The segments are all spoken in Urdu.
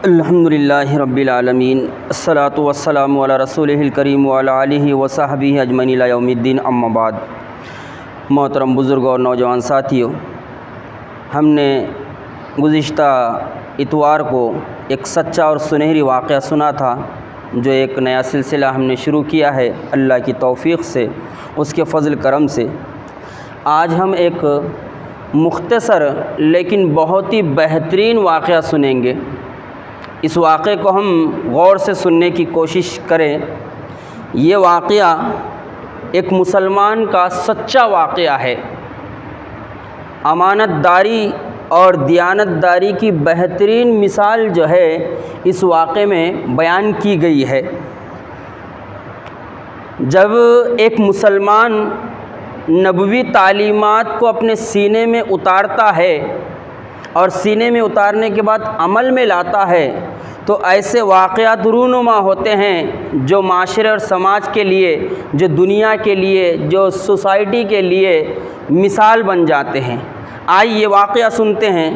الحمدللہ رب العالمین الصلاۃ والسلام علی رسولہ الکریم وعلی آلہ وصحبہ اجمعین الی یوم الدین، اما بعد۔ محترم بزرگوں اور نوجوان ساتھیوں، ہم نے گزشتہ اتوار کو ایک سچا اور سنہری واقعہ سنا تھا، جو ایک نیا سلسلہ ہم نے شروع کیا ہے اللہ کی توفیق سے، اس کے فضل کرم سے۔ آج ہم ایک مختصر لیکن بہت ہی بہترین واقعہ سنیں گے۔ اس واقعے کو ہم غور سے سننے کی کوشش کریں۔ یہ واقعہ ایک مسلمان کا سچا واقعہ ہے۔ امانت داری اور دیانت داری کی بہترین مثال جو ہے اس واقعے میں بیان کی گئی ہے۔ جب ایک مسلمان نبوی تعلیمات کو اپنے سینے میں اتارتا ہے اور سینے میں اتارنے کے بعد عمل میں لاتا ہے تو ایسے واقعات رونما ہوتے ہیں جو معاشرے اور سماج کے لیے، جو دنیا کے لیے، جو سوسائٹی کے لیے مثال بن جاتے ہیں۔ آئیے یہ واقعہ سنتے ہیں،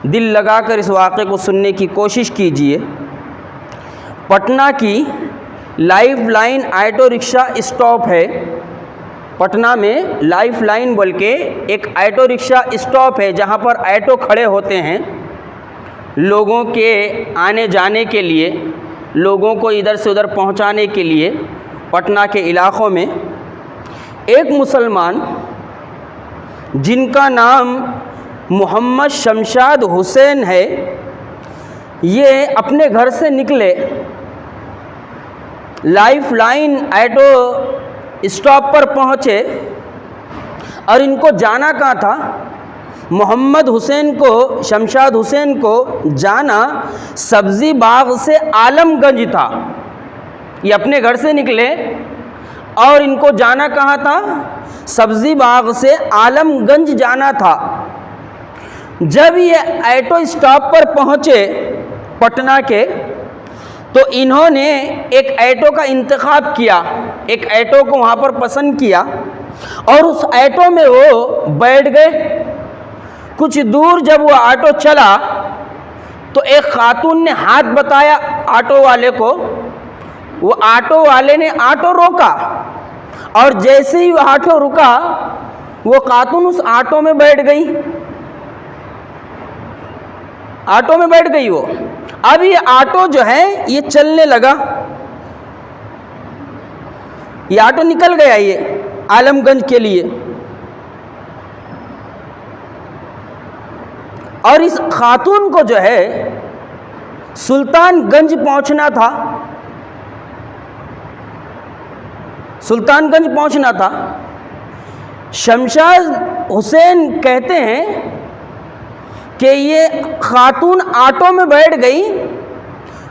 دل لگا کر اس واقعے کو سننے کی کوشش کیجیے۔ پٹنہ کی لائف لائن آٹو رکشہ اسٹاپ ہے۔ پٹنہ میں لائف لائن بول کے ایک آٹو رکشہ اسٹاپ ہے، جہاں پر آٹو کھڑے ہوتے ہیں لوگوں کے آنے جانے کے لیے، لوگوں کو ادھر سے ادھر پہنچانے کے لیے۔ پٹنہ کے علاقوں میں ایک مسلمان جن کا نام محمد شمشاد حسین ہے، یہ اپنے گھر سے نکلے، لائف لائن آٹو اسٹاپ پر پہنچے، اور ان کو جانا کہاں تھا؟ محمد حسین کو، شمشاد حسین کو جانا سبزی باغ سے عالم گنج تھا۔ یہ اپنے گھر سے نکلے اور ان کو جانا کہاں تھا؟ سبزی باغ سے عالم گنج جانا تھا۔ جب یہ آٹو اسٹاپ پر پہنچے پٹنہ کے، تو انہوں نے ایک آٹو کا انتخاب کیا، ایک آٹو کو وہاں پر پسند کیا اور اس آٹو میں وہ بیٹھ گئے۔ کچھ دور جب وہ آٹو چلا تو ایک خاتون نے ہاتھ بتایا آٹو والے کو۔ وہ آٹو والے نے آٹو روکا، اور جیسے ہی وہ آٹو رکا وہ خاتون اس آٹو میں بیٹھ گئی، آٹو میں بیٹھ گئی وہ۔ اب یہ آٹو جو ہے یہ چلنے لگا، یہ آٹو نکل گیا یہ عالم گنج کے لیے، اور اس خاتون کو جو ہے سلطان گنج پہنچنا تھا، سلطان گنج پہنچنا تھا۔ شمشاد حسین کہتے ہیں کہ یہ خاتون آٹو میں بیٹھ گئی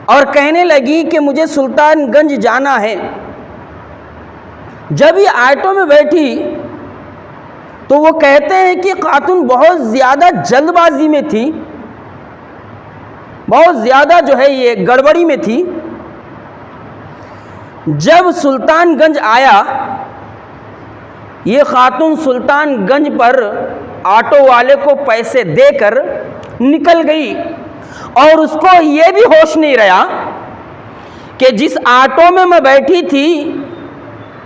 اور کہنے لگی کہ مجھے سلطان گنج جانا ہے۔ جب یہ آٹو میں بیٹھی تو وہ کہتے ہیں کہ خاتون بہت زیادہ جلد بازی میں تھی، بہت زیادہ جو ہے یہ گڑبڑی میں تھی۔ جب سلطان گنج آیا، یہ خاتون سلطان گنج پر آٹو والے کو پیسے دے کر نکل گئی، اور اس کو یہ بھی ہوش نہیں رہا کہ جس آٹو میں بیٹھی تھی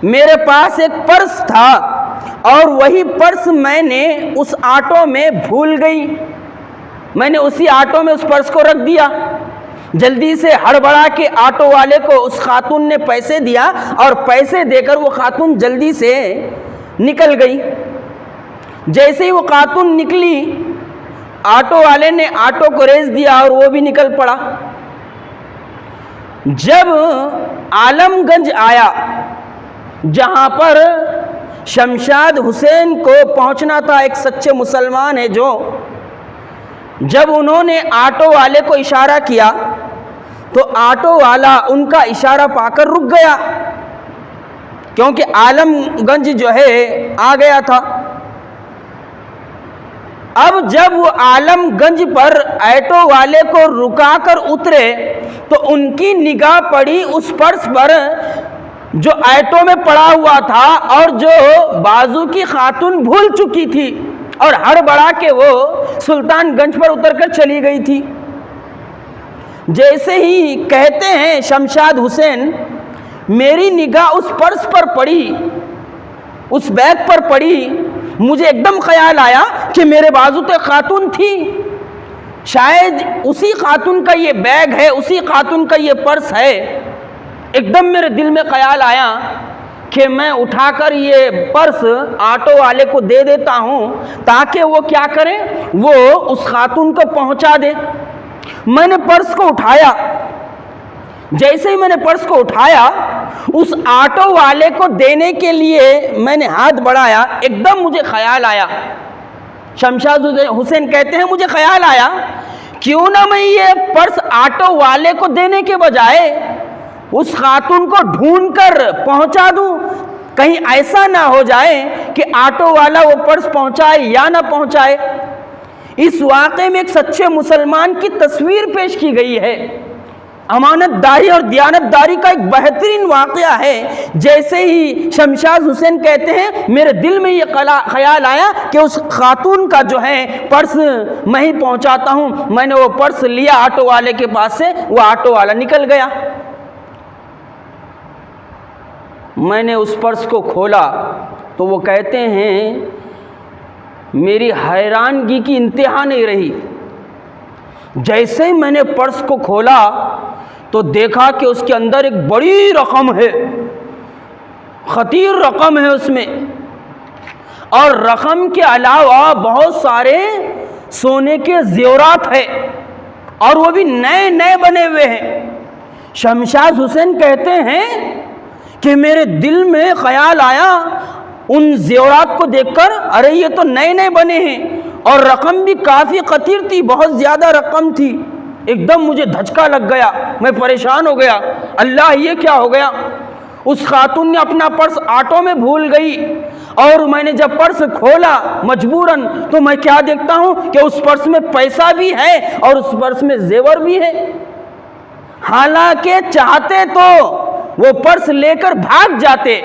میرے پاس ایک پرس تھا، اور وہی پرس میں نے اس آٹو میں بھول گئی، میں نے اسی آٹو میں اس پرس کو رکھ دیا۔ جلدی سے ہڑبڑا کے آٹو والے کو اس خاتون نے پیسے دیا، اور پیسے دے کر وہ خاتون جلدی سے نکل گئی۔ جیسے ہی وہ خاتون نکلی، آٹو والے نے آٹو کو ریس دیا اور وہ بھی نکل پڑا۔ جب عالم گنج آیا، جہاں پر شمشاد حسین کو پہنچنا تھا، ایک سچے مسلمان ہے جو، جب انہوں نے آٹو والے کو اشارہ کیا تو آٹو والا ان کا اشارہ پا کر رک گیا، کیونکہ عالم گنج جو ہے آ گیا تھا۔ اب جب وہ عالم گنج پر آٹو والے کو رکا کر اترے تو ان کی نگاہ پڑی اس پرس پر جو آٹو میں پڑا ہوا تھا، اور جو بازو کی خاتون بھول چکی تھی، اور ہڑبڑا کے وہ سلطان گنج پر اتر کر چلی گئی تھی۔ جیسے ہی کہتے ہیں شمشاد حسین، میری نگاہ اس پرس پر پڑی، اس بیگ پر پڑی، مجھے ایک دم خیال آیا کہ میرے بازو تو ایک خاتون تھی، شاید اسی خاتون کا یہ بیگ ہے، اسی خاتون کا یہ پرس ہے۔ ایک دم میرے دل میں خیال آیا کہ میں اٹھا کر یہ پرس آٹو والے کو دے دیتا ہوں تاکہ وہ کیا کرے، وہ اس خاتون کو پہنچا دے۔ میں نے پرس کو اٹھایا، جیسے ہی میں نے پرس کو اٹھایا اس آٹو والے کو دینے کے لیے میں نے ہاتھ بڑھایا، ایک دم مجھے خیال آیا، شمشاد حسین کہتے ہیں مجھے خیال آیا کیوں نہ میں یہ پرس آٹو والے کو دینے کے بجائے اس خاتون کو ڈھونڈ کر پہنچا دوں، کہیں ایسا نہ ہو جائے کہ آٹو والا وہ پرس پہنچائے یا نہ پہنچائے۔ اس واقعے میں ایک سچے مسلمان کی تصویر پیش کی گئی ہے، امانت داری اور دیانت داری کا ایک بہترین واقعہ ہے۔ جیسے ہی شمشاد حسین کہتے ہیں میرے دل میں یہ خیال آیا کہ اس خاتون کا جو ہے پرس میں ہی پہنچاتا ہوں، میں نے وہ پرس لیا آٹو والے کے پاس سے، وہ آٹو والا نکل گیا۔ میں نے اس پرس کو کھولا تو وہ کہتے ہیں میری حیرانگی کی انتہا نہیں رہی، جیسے ہی میں نے پرس کو کھولا تو دیکھا کہ اس کے اندر ایک بڑی رقم ہے، خطیر رقم ہے اس میں، اور رقم کے علاوہ بہت سارے سونے کے زیورات ہیں، اور وہ بھی نئے نئے بنے ہوئے ہیں۔ شمشاد حسین کہتے ہیں کہ میرے دل میں خیال آیا ان زیورات کو دیکھ کر، ارے یہ تو نئے نئے بنے ہیں اور رقم بھی کافی خطیر تھی، بہت زیادہ رقم تھی۔ ایک دم مجھے دھچکا لگ گیا، میں پریشان ہو گیا، اللہ یہ کیا ہو گیا؟ اس خاتون نے اپنا پرس آٹو میں بھول گئی، اور میں نے جب پرس کھولا مجبوراً تو میں کیا دیکھتا ہوں کہ اس پرس میں پیسہ بھی ہے اور اس پرس میں زیور بھی ہے۔ حالانکہ چاہتے تو وہ پرس لے کر بھاگ جاتے،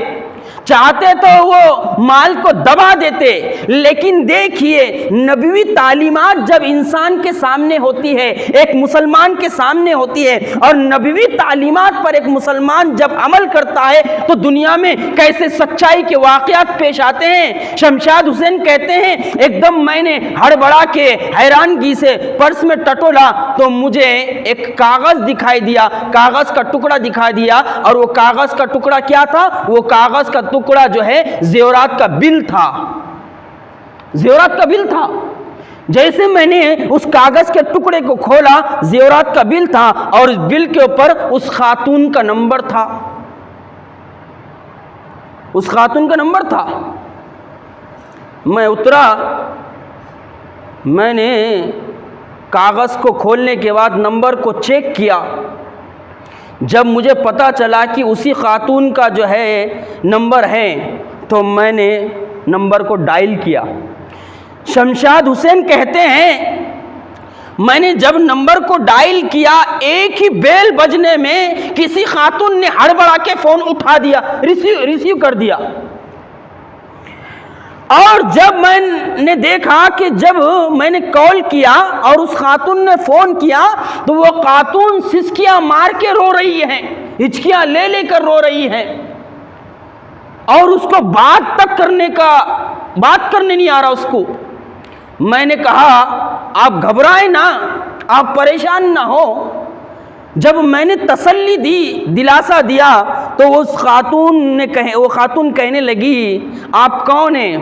چاہتے تو وہ مال کو دبا دیتے، لیکن دیکھیے نبوی تعلیمات جب انسان کے سامنے ہوتی ہے، ایک مسلمان کے سامنے ہوتی ہے، اور نبوی تعلیمات پر ایک مسلمان جب عمل کرتا ہے تو دنیا میں کیسے سچائی کے واقعات پیش آتے ہیں۔ شمشاد حسین کہتے ہیں ایک دم میں نے ہڑبڑا کے حیرانگی سے پرس میں ٹٹولا تو مجھے ایک کاغذ دکھائی دیا، کاغذ کا ٹکڑا دکھائی دیا، اور وہ کاغذ کا ٹکڑا کیا تھا؟ وہ کاغذ کا ٹکڑا جو ہے زیورات کا بل تھا، زیورات کا بل تھا۔ جیسے میں نے اس کاغذ کے ٹکڑے کو کھولا، زیورات کا بل تھا، اور اس بل کے اوپر اس خاتون کا نمبر تھا، اس خاتون کا نمبر تھا۔ میں اترا، میں نے کاغذ کو کھولنے کے بعد نمبر کو چیک کیا، جب مجھے پتہ چلا کہ اسی خاتون کا جو ہے نمبر ہے تو میں نے نمبر کو ڈائل کیا۔ شمشاد حسین کہتے ہیں میں نے جب نمبر کو ڈائل کیا، ایک ہی بیل بجنے میں کسی خاتون نے ہڑبڑا کے فون اٹھا دیا، ریسیو کر دیا، اور جب میں نے دیکھا کہ جب میں نے کال کیا اور اس خاتون نے فون کیا تو وہ خاتون سسکیاں مار کے رو رہی ہیں، ہچکیاں لے لے کر رو رہی ہیں، اور اس کو بات کرنے نہیں آ رہا اس کو۔ میں نے کہا آپ گھبرائیں نہ، آپ پریشان نہ ہو۔ جب میں نے تسلی دی، دلاسا دیا، تو وہ خاتون کہنے لگی آپ کون ہیں؟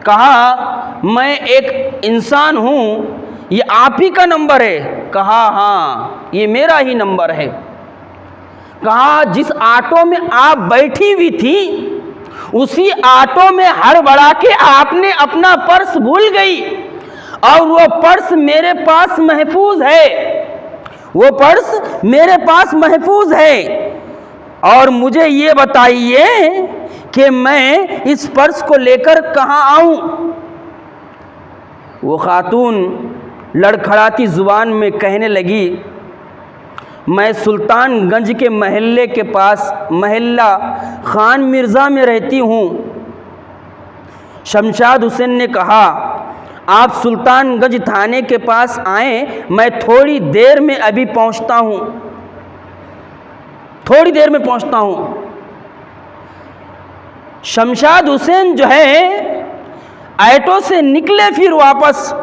کہا میں ایک انسان ہوں، یہ آپ ہی کا نمبر ہے؟ کہا ہاں یہ میرا ہی نمبر ہے۔ کہا جس آٹو میں آپ بیٹھی ہوئی تھی اسی آٹو میں ہڑبڑا کے آپ نے اپنا پرس بھول گئی، اور وہ پرس میرے پاس محفوظ ہے، وہ پرس میرے پاس محفوظ ہے، اور مجھے یہ بتائیے کہ میں اس پرس کو لے کر کہاں آؤں؟ وہ خاتون لڑکھڑاتی زبان میں کہنے لگی میں سلطان گنج کے محلے کے پاس محلہ خان مرزا میں رہتی ہوں۔ شمشاد حسین نے کہا آپ سلطان گنج تھانے کے پاس آئیں، میں تھوڑی دیر میں ابھی پہنچتا ہوں، تھوڑی دیر میں پہنچتا ہوں۔ شمشاد حسین جو ہے ایٹو سے نکلے پھر واپس،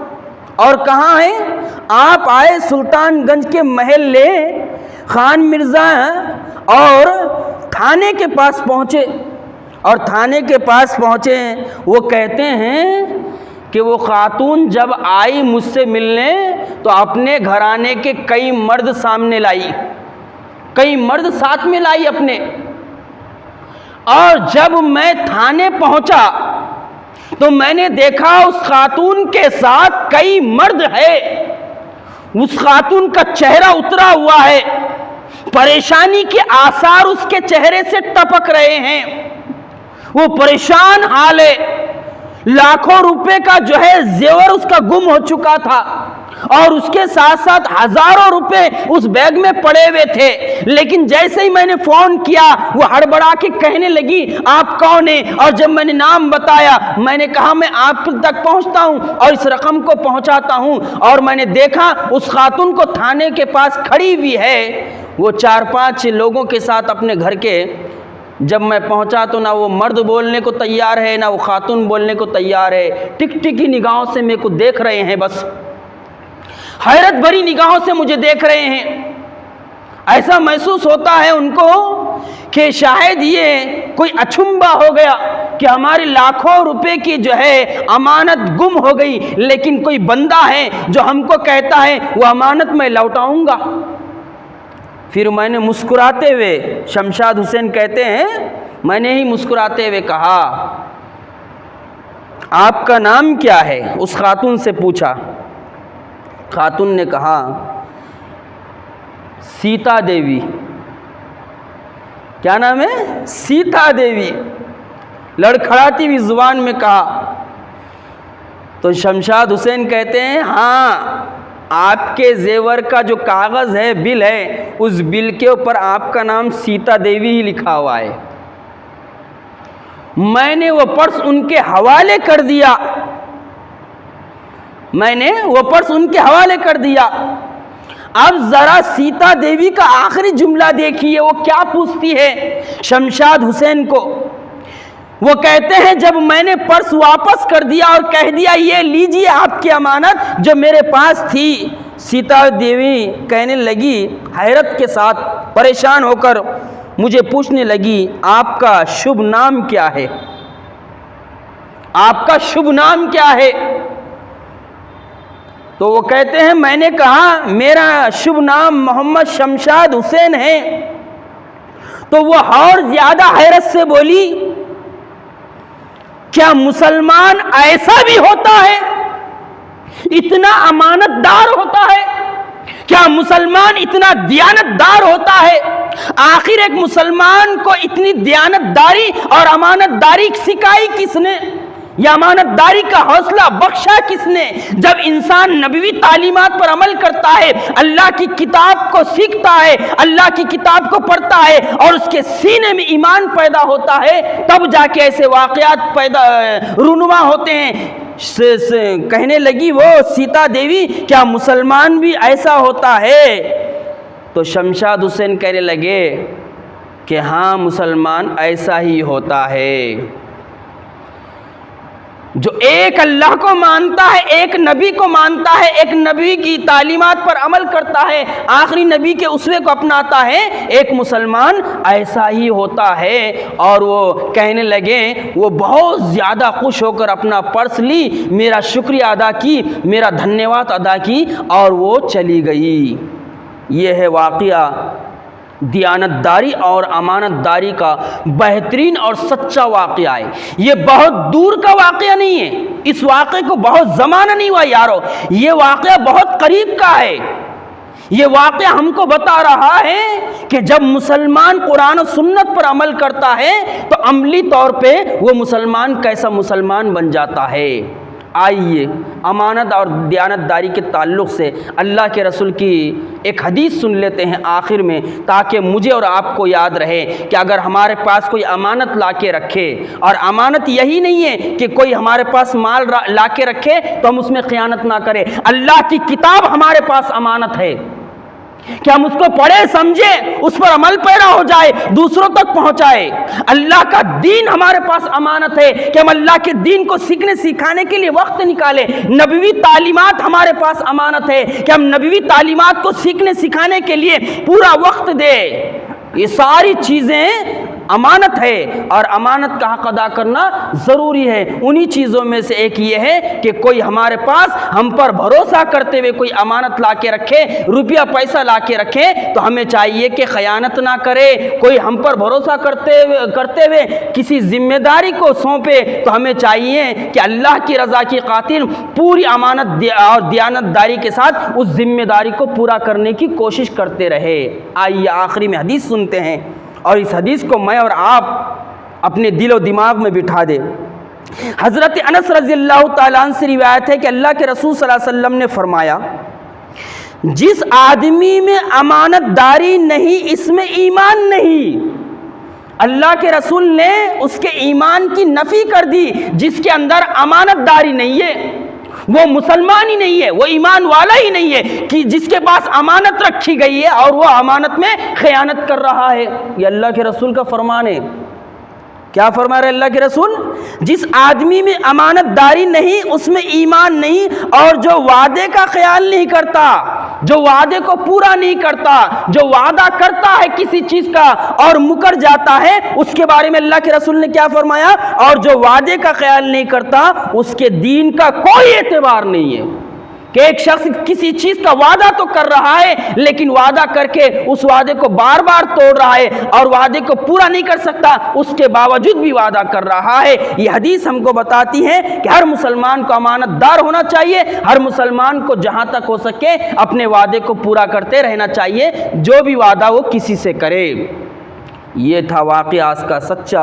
اور کہاں ہیں؟ آپ آئے سلطان گنج کے محلے خان مرزا اور تھانے کے پاس پہنچے، اور تھانے کے پاس پہنچے وہ کہتے ہیں کہ وہ خاتون جب آئی مجھ سے ملنے تو اپنے گھرانے کے کئی مرد سامنے لائی، کئی مرد ساتھ میں لائی اپنے، اور جب میں تھانے پہنچا تو میں نے دیکھا اس خاتون کے ساتھ کئی مرد ہے، اس خاتون کا چہرہ اترا ہوا ہے، پریشانی کے آثار اس کے چہرے سے ٹپک رہے ہیں، وہ پریشان حال ہے، لاکھوں روپے کا جو ہے زیور اس کا گم ہو چکا تھا، اور اس کے ساتھ ساتھ ہزاروں روپے اس بیگ میں پڑے ہوئے تھے، لیکن جیسے ہی میں نے فون کیا وہ ہڑبڑا کے کہنے لگی آپ کون ہیں، اور جب میں نے نام بتایا میں نے کہا میں آپ تک پہنچتا ہوں اور اس رقم کو پہنچاتا ہوں، اور میں نے دیکھا اس خاتون کو تھانے کے پاس کھڑی ہوئی ہے، وہ 4-5 لوگوں کے ساتھ اپنے گھر کے، جب میں پہنچا تو نہ وہ مرد بولنے کو تیار ہے نہ وہ خاتون بولنے کو تیار ہے، ٹک ٹکی نگاہوں سے میرے کو دیکھ رہے ہیں، بس حیرت بھری نگاہوں سے مجھے دیکھ رہے ہیں۔ ایسا محسوس ہوتا ہے ان کو کہ شاید یہ کوئی اچھمبا ہو گیا کہ ہمارے لاکھوں روپے کی جو ہے امانت گم ہو گئی، لیکن کوئی بندہ ہے جو ہم کو کہتا ہے وہ امانت میں لوٹاؤں گا۔ پھر میں نے مسکراتے ہوئے، شمشاد حسین کہتے ہیں میں نے ہی مسکراتے ہوئے کہا آپ کا نام کیا ہے؟ اس خاتون سے پوچھا، خاتون نے کہا سیتا دیوی۔ کیا نام ہے؟ سیتا دیوی، لڑکھڑاتی ہوئی زبان میں کہا۔ تو شمشاد حسین کہتے ہیں ہاں آپ کے زیور کا جو کاغذ ہے، بل ہے، اس بل کے اوپر آپ کا نام سیتا دیوی ہی لکھا ہوا ہے۔ میں نے وہ پرس ان کے حوالے کر دیا، میں نے وہ پرس ان کے حوالے کر دیا۔ اب ذرا سیتا دیوی کا آخری جملہ دیکھیے، وہ کیا پوچھتی ہے شمشاد حسین کو۔ وہ کہتے ہیں جب میں نے پرس واپس کر دیا اور کہہ دیا یہ لیجئے آپ کی امانت جو میرے پاس تھی، سیتا دیوی کہنے لگی حیرت کے ساتھ، پریشان ہو کر مجھے پوچھنے لگی آپ کا شبھ نام کیا ہے؟ آپ کا شبھ نام کیا ہے؟ تو وہ کہتے ہیں میں نے کہا میرا شبھ نام محمد شمشاد حسین ہے۔ تو وہ اور زیادہ حیرت سے بولی کیا مسلمان ایسا بھی ہوتا ہے؟ اتنا امانت دار ہوتا ہے؟ کیا مسلمان اتنا دیانت دار ہوتا ہے؟ آخر ایک مسلمان کو اتنی دیانت داری اور امانت داری سکھائی کس نے؟ یہ امانت داری کا حوصلہ بخشا کس نے؟ جب انسان نبوی تعلیمات پر عمل کرتا ہے، اللہ کی کتاب کو سیکھتا ہے، اللہ کی کتاب کو پڑھتا ہے اور اس کے سینے میں ایمان پیدا ہوتا ہے، تب جا کے ایسے واقعات پیدا رونما ہوتے ہیں۔ کہنے لگی وہ سیتا دیوی کیا مسلمان بھی ایسا ہوتا ہے؟ تو شمشاد حسین کہنے لگے کہ ہاں مسلمان ایسا ہی ہوتا ہے، جو ایک اللہ کو مانتا ہے، ایک نبی کو مانتا ہے، ایک نبی کی تعلیمات پر عمل کرتا ہے، آخری نبی کے اسوے کو اپناتا ہے، ایک مسلمان ایسا ہی ہوتا ہے۔ اور وہ کہنے لگے وہ بہت زیادہ خوش ہو کر اپنا پرس لی، میرا شکریہ ادا کی، میرا دھنیواد ادا کی اور وہ چلی گئی۔ یہ ہے واقعہ دیانت داری اور امانت داری کا بہترین اور سچا واقعہ ہے۔ یہ بہت دور کا واقعہ نہیں ہے، اس واقعے کو بہت زمانہ نہیں ہوا یارو، یہ واقعہ بہت قریب کا ہے۔ یہ واقعہ ہم کو بتا رہا ہے کہ جب مسلمان قرآن و سنت پر عمل کرتا ہے تو عملی طور پہ وہ مسلمان کیسا مسلمان بن جاتا ہے۔ آئیے امانت اور دیانتداری کے تعلق سے اللہ کے رسول کی ایک حدیث سن لیتے ہیں آخر میں، تاکہ مجھے اور آپ کو یاد رہے کہ اگر ہمارے پاس کوئی امانت لا کے رکھے، اور امانت یہی نہیں ہے کہ کوئی ہمارے پاس مال لا کے رکھے تو ہم اس میں خیانت نہ کریں۔ اللہ کی کتاب ہمارے پاس امانت ہے کہ ہم اس کو پڑھے سمجھے، اس پر عمل پیرا ہو جائے، دوسروں تک پہنچائے۔ اللہ کا دین ہمارے پاس امانت ہے کہ ہم اللہ کے دین کو سیکھنے سکھانے کے لیے وقت نکالیں۔ نبوی تعلیمات ہمارے پاس امانت ہے کہ ہم نبوی تعلیمات کو سیکھنے سکھانے کے لیے پورا وقت دیں۔ یہ ساری چیزیں امانت ہے، اور امانت کا حق ادا کرنا ضروری ہے۔ انہی چیزوں میں سے ایک یہ ہے کہ کوئی ہمارے پاس ہم پر بھروسہ کرتے ہوئے کوئی امانت لا کے رکھے، روپیہ پیسہ لا کے رکھے، تو ہمیں چاہیے کہ خیانت نہ کرے۔ کوئی ہم پر بھروسہ کرتے ہوئے کسی ذمہ داری کو سونپے تو ہمیں چاہیے کہ اللہ کی رضا کی خاطر پوری امانت اور دیانتداری کے ساتھ اس ذمہ داری کو پورا کرنے کی کوشش کرتے رہے۔ آئیے آخری میں حدیث سنتے ہیں، اور اس حدیث کو میں اور آپ اپنے دل و دماغ میں بٹھا دیں۔ حضرت انس رضی اللہ تعالیٰ عنہ سے روایت ہے کہ اللہ کے رسول صلی اللہ علیہ وسلم نے فرمایا، جس آدمی میں امانت داری نہیں اس میں ایمان نہیں۔ اللہ کے رسول نے اس کے ایمان کی نفی کر دی۔ جس کے اندر امانت داری نہیں ہے وہ مسلمان ہی نہیں ہے، وہ ایمان والا ہی نہیں ہے، کہ جس کے پاس امانت رکھی گئی ہے اور وہ امانت میں خیانت کر رہا ہے۔ یہ اللہ کے رسول کا فرمان ہے۔ کیا فرما رہے اللہ کے رسول؟ جس آدمی میں امانت داری نہیں اس میں ایمان نہیں، اور جو وعدے کا خیال نہیں کرتا، جو وعدے کو پورا نہیں کرتا، جو وعدہ کرتا ہے کسی چیز کا اور مکر جاتا ہے، اس کے بارے میں اللہ کے رسول نے کیا فرمایا؟ اور جو وعدے کا خیال نہیں کرتا اس کے دین کا کوئی اعتبار نہیں ہے۔ کہ ایک شخص کسی چیز کا وعدہ تو کر رہا ہے لیکن وعدہ کر کے اس وعدے کو بار بار توڑ رہا ہے اور وعدے کو پورا نہیں کر سکتا، اس کے باوجود بھی وعدہ کر رہا ہے۔ یہ حدیث ہم کو بتاتی ہے کہ ہر مسلمان کو امانت دار ہونا چاہیے، ہر مسلمان کو جہاں تک ہو سکے اپنے وعدے کو پورا کرتے رہنا چاہیے، جو بھی وعدہ وہ کسی سے کرے۔ یہ تھا واقعہ آج کا سچا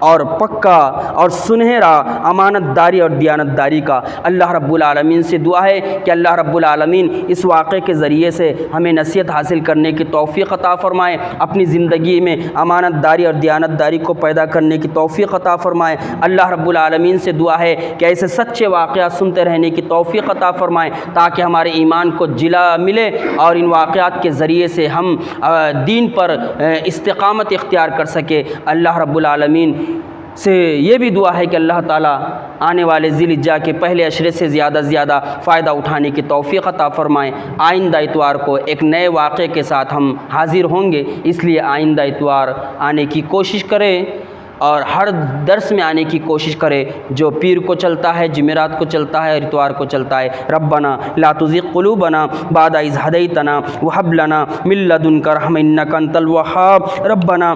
اور پکا اور سنہرا امانت داری اور دیانت داری کا۔ اللہ رب العالمین سے دعا ہے کہ اللہ رب العالمین اس واقعے کے ذریعے سے ہمیں نصیحت حاصل کرنے کی توفیق عطا فرمائے، اپنی زندگی میں امانت داری اور دیانت داری کو پیدا کرنے کی توفیق عطا فرمائے۔ اللہ رب العالمین سے دعا ہے کہ ایسے سچے واقعات سنتے رہنے کی توفیق عطا فرمائے، تاکہ ہمارے ایمان کو جلا ملے اور ان واقعات کے ذریعے سے ہم دین پر استقامت اختیار کر سکے۔ اللہ رب العالمین سے یہ بھی دعا ہے کہ اللہ تعالیٰ آنے والے ذی الحجہ کے پہلے عشرے سے زیادہ فائدہ اٹھانے کی توفیق عطا فرمائیں۔ آئندہ اتوار کو ایک نئے واقعے کے ساتھ ہم حاضر ہوں گے، اس لیے آئندہ اتوار آنے کی کوشش کریں اور ہر درس میں آنے کی کوشش کرے، جو پیر کو چلتا ہے، جمعرات کو چلتا ہے اور اتوار کو چلتا ہے۔ ربنا لا تزغ قلوبنا بعد اذ هديتنا وهب لنا من لدنك رحمة انك انت الوهاب۔ ربنا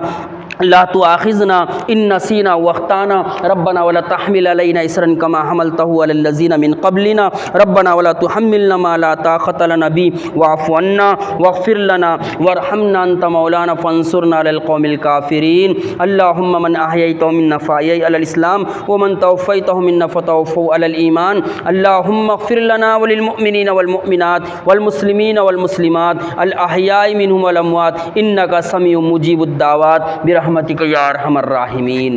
لا تؤاخذنا ان نسينا واخطانا، ربنا ولا تحمل علينا إصرا كما حملته على الذين من قبلنا، ربنا ولا تحملنا ما لا طاقة لنا به واعف عنا واغفر لنا وارحمنا انت مولانا فانصرنا على القوم الكافرين۔ اللهم من احييته منا فاحيه على الاسلام ومن توفيته منا فتوفه على الايمان۔ اللهم اغفر لنا وللمؤمنين والمؤمنات والمسلمين والمسلمات الاحياء منهم والاموات انك سميع مجيب الدعوات برحمتك یا ارحم الراحمین۔